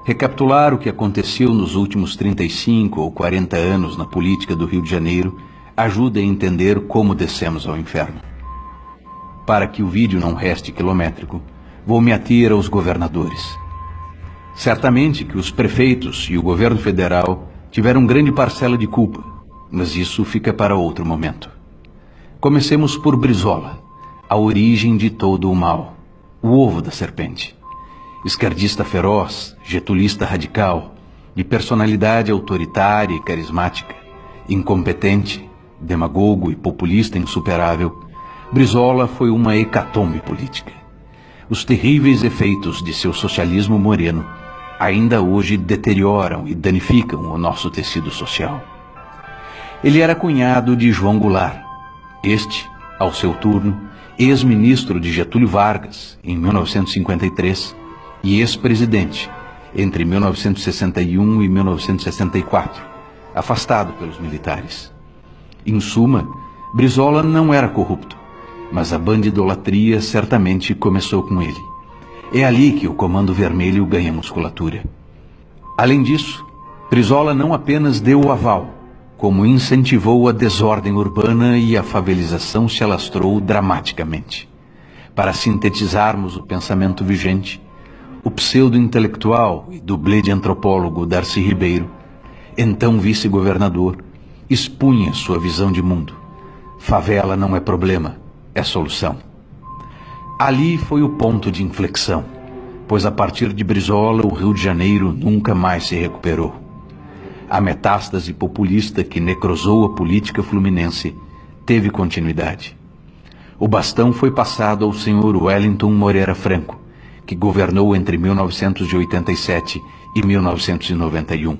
Recapitular o que aconteceu nos últimos 35 ou 40 anos na política do Rio de Janeiro ajuda a entender como descemos ao inferno. Para que o vídeo não reste quilométrico, vou me ater aos governadores. Certamente que os prefeitos e o governo federal tiveram grande parcela de culpa, mas isso fica para outro momento. Comecemos por Brizola, a origem de todo o mal, o ovo da serpente. Esquerdista feroz, getulista radical, de personalidade autoritária e carismática, incompetente, demagogo e populista insuperável, Brizola foi uma hecatombe política. Os terríveis efeitos de seu socialismo moreno ainda hoje deterioram e danificam o nosso tecido social. Ele era cunhado de João Goulart, este, ao seu turno, ex-ministro de Getúlio Vargas, em 1953, e ex-presidente, entre 1961 e 1964, afastado pelos militares. Em suma, Brizola não era corrupto, mas a bandidolatria certamente começou com ele. É ali que o Comando Vermelho ganha musculatura. Além disso, Brizola não apenas deu o aval, como incentivou a desordem urbana e a favelização se alastrou dramaticamente. Para sintetizarmos o pensamento vigente, o pseudo-intelectual e dublê de antropólogo Darcy Ribeiro, então vice-governador, expunha sua visão de mundo. Favela não é problema, é solução. Ali foi o ponto de inflexão, pois a partir de Brizola o Rio de Janeiro nunca mais se recuperou. A metástase populista que necrosou a política fluminense teve continuidade. O bastão foi passado ao senhor Wellington Moreira Franco, que governou entre 1987 e 1991.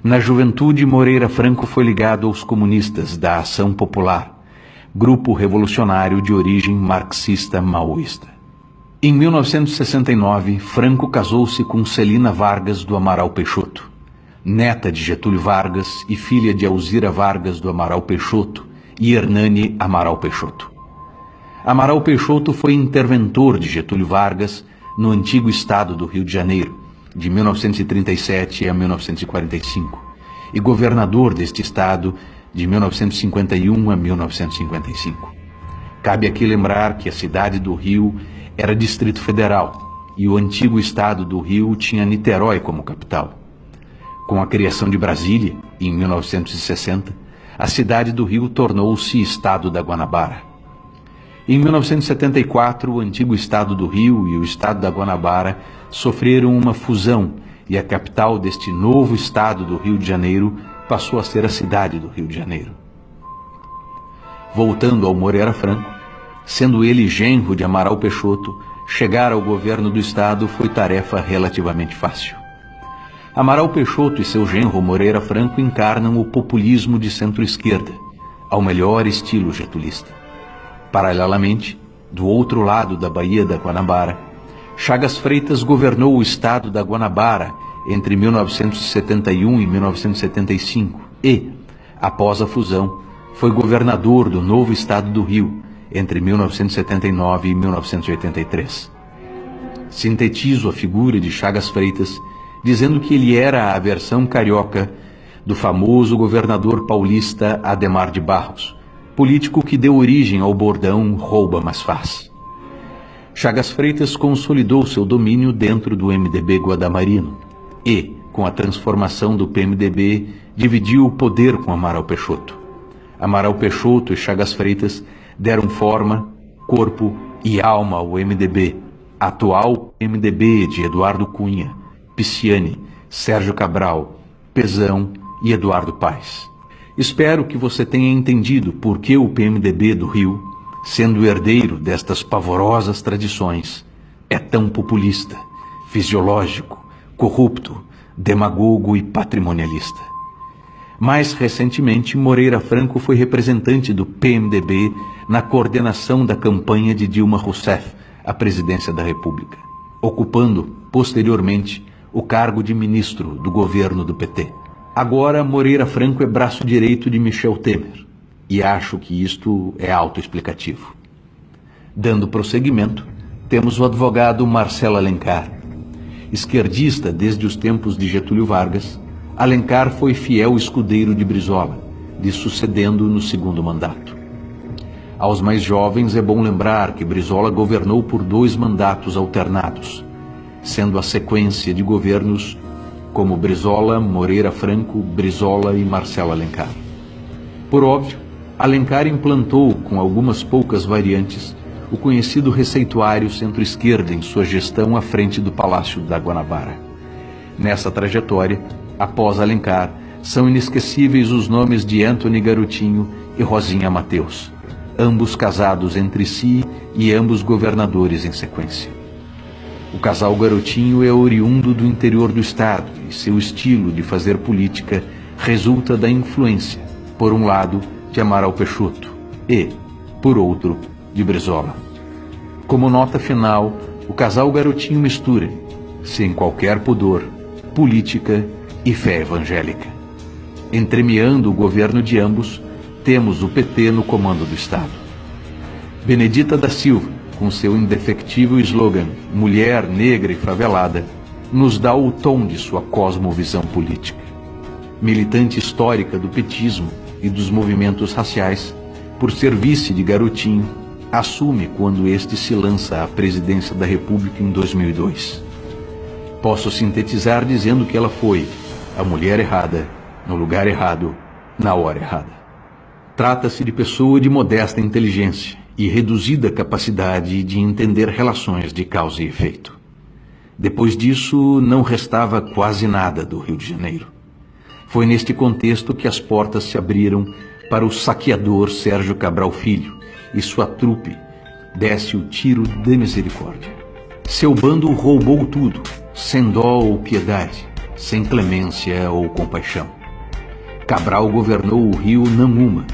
Na juventude, Moreira Franco foi ligado aos comunistas da Ação Popular, grupo revolucionário de origem marxista-maoísta. Em 1969, Franco casou-se com Celina Vargas do Amaral Peixoto, neta de Getúlio Vargas e filha de Alzira Vargas do Amaral Peixoto e Hernani Amaral Peixoto. Amaral Peixoto foi interventor de Getúlio Vargas no antigo estado do Rio de Janeiro, de 1937 a 1945, e governador deste estado de 1951 a 1955. Cabe aqui lembrar que a cidade do Rio era Distrito Federal e o antigo estado do Rio tinha Niterói como capital. Com a criação de Brasília, em 1960, a cidade do Rio tornou-se Estado da Guanabara. Em 1974, o antigo estado do Rio e o estado da Guanabara sofreram uma fusão e a capital deste novo estado do Rio de Janeiro passou a ser a cidade do Rio de Janeiro. Voltando ao Moreira Franco, sendo ele genro de Amaral Peixoto, chegar ao governo do estado foi tarefa relativamente fácil. Amaral Peixoto e seu genro Moreira Franco encarnam o populismo de centro-esquerda, ao melhor estilo getulista. Paralelamente, do outro lado da Baía da Guanabara, Chagas Freitas governou o estado da Guanabara entre 1971 e 1975 e, após a fusão, foi governador do novo estado do Rio entre 1979 e 1983. Sintetizo a figura de Chagas Freitas dizendo que ele era a versão carioca do famoso governador paulista Adhemar de Barros, político que deu origem ao bordão "rouba, mas faz". Chagas Freitas consolidou seu domínio dentro do MDB guadamarino e, com a transformação do PMDB, dividiu o poder com Amaral Peixoto. Amaral Peixoto e Chagas Freitas deram forma, corpo e alma ao MDB, atual MDB de Eduardo Cunha, Pisciani, Sérgio Cabral, Pezão e Eduardo Paes. Espero que você tenha entendido por que o PMDB do Rio, sendo herdeiro destas pavorosas tradições, é tão populista, fisiológico, corrupto, demagogo e patrimonialista. Mais recentemente, Moreira Franco foi representante do PMDB na coordenação da campanha de Dilma Rousseff à presidência da República, ocupando, posteriormente, o cargo de ministro do governo do PT. Agora, Moreira Franco é braço direito de Michel Temer. e acho que isto é autoexplicativo. Dando prosseguimento, temos o advogado Marcelo Alencar. Esquerdista desde os tempos de Getúlio Vargas, Alencar foi fiel escudeiro de Brizola, lhe sucedendo no segundo mandato. Aos mais jovens é bom lembrar que Brizola governou por 2 mandatos alternados, sendo a sequência de governos como Brizola, Moreira Franco, Brizola e Marcelo Alencar. Por óbvio, Alencar implantou, com algumas poucas variantes, o conhecido receituário centro-esquerda em sua gestão à frente do Palácio da Guanabara. Nessa trajetória, após Alencar, são inesquecíveis os nomes de Antony Garotinho e Rosinha Mateus, ambos casados entre si e ambos governadores em sequência. O casal Garotinho é oriundo do interior do estado e seu estilo de fazer política resulta da influência, por um lado, de Amaral Peixoto e, por outro, de Brizola. Como nota final, o casal Garotinho mistura, sem qualquer pudor, política e fé evangélica. Entremeando o governo de ambos, temos o PT no comando do estado. Benedita da Silva, com seu indefectível slogan "Mulher, Negra e Favelada", nos dá o tom de sua cosmovisão política. Militante histórica do petismo e dos movimentos raciais, por ser vice de Garotinho, assume quando este se lança à presidência da República em 2002. Posso sintetizar dizendo que ela foi a mulher errada, no lugar errado, na hora errada. Trata-se de pessoa de modesta inteligência e reduzida capacidade de entender relações de causa e efeito. Depois disso, não restava quase nada do Rio de Janeiro. Foi neste contexto que as portas se abriram para o saqueador Sérgio Cabral Filho e sua trupe desce o tiro de misericórdia. Seu bando roubou tudo, sem dó ou piedade, sem clemência ou compaixão. Cabral governou o Rio não uma,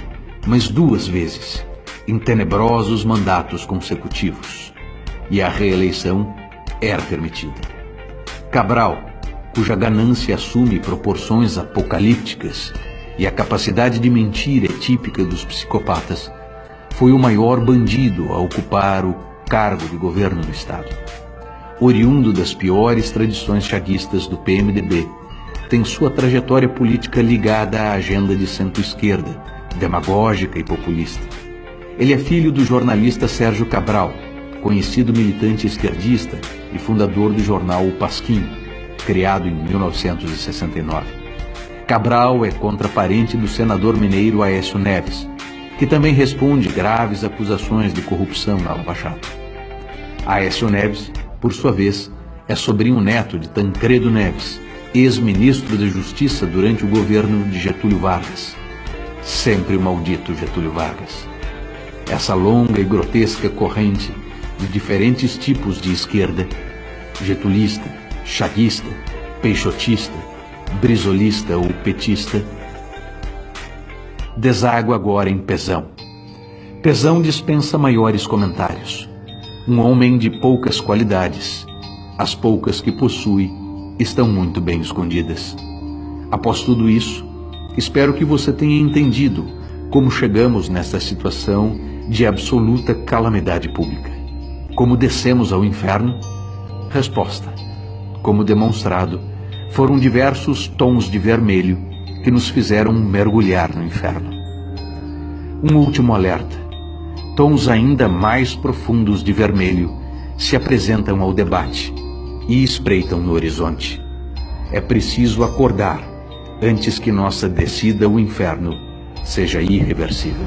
mas 2 vezes, em tenebrosos mandatos consecutivos, e a reeleição era permitida. Cabral, cuja ganância assume proporções apocalípticas e a capacidade de mentir é típica dos psicopatas, foi o maior bandido a ocupar o cargo de governo do estado. Oriundo das piores tradições chaguistas do PMDB, tem sua trajetória política ligada à agenda de centro-esquerda, demagógica e populista. Ele é filho do jornalista Sérgio Cabral, conhecido militante esquerdista e fundador do jornal O Pasquim, criado em 1969. Cabral é contraparente do senador mineiro Aécio Neves, que também responde graves acusações de corrupção na Lava Jato. Aécio Neves, por sua vez, é sobrinho neto de Tancredo Neves, ex-ministro da Justiça durante o governo de Getúlio Vargas. Sempre o maldito Getúlio Vargas. Essa longa e grotesca corrente de diferentes tipos de esquerda, getulista, chaguista, peixotista, brizolista ou petista, deságua agora em Pezão. Pezão dispensa maiores comentários. Um homem de poucas qualidades. As poucas que possui estão muito bem escondidas. Após tudo isso, espero que você tenha entendido como chegamos nesta situação de absoluta calamidade pública. Como descemos ao inferno? Resposta: como demonstrado, foram diversos tons de vermelho que nos fizeram mergulhar no inferno. Um último alerta: tons ainda mais profundos de vermelho se apresentam ao debate e espreitam no horizonte. É preciso acordar antes que nossa descida ao inferno seja irreversível.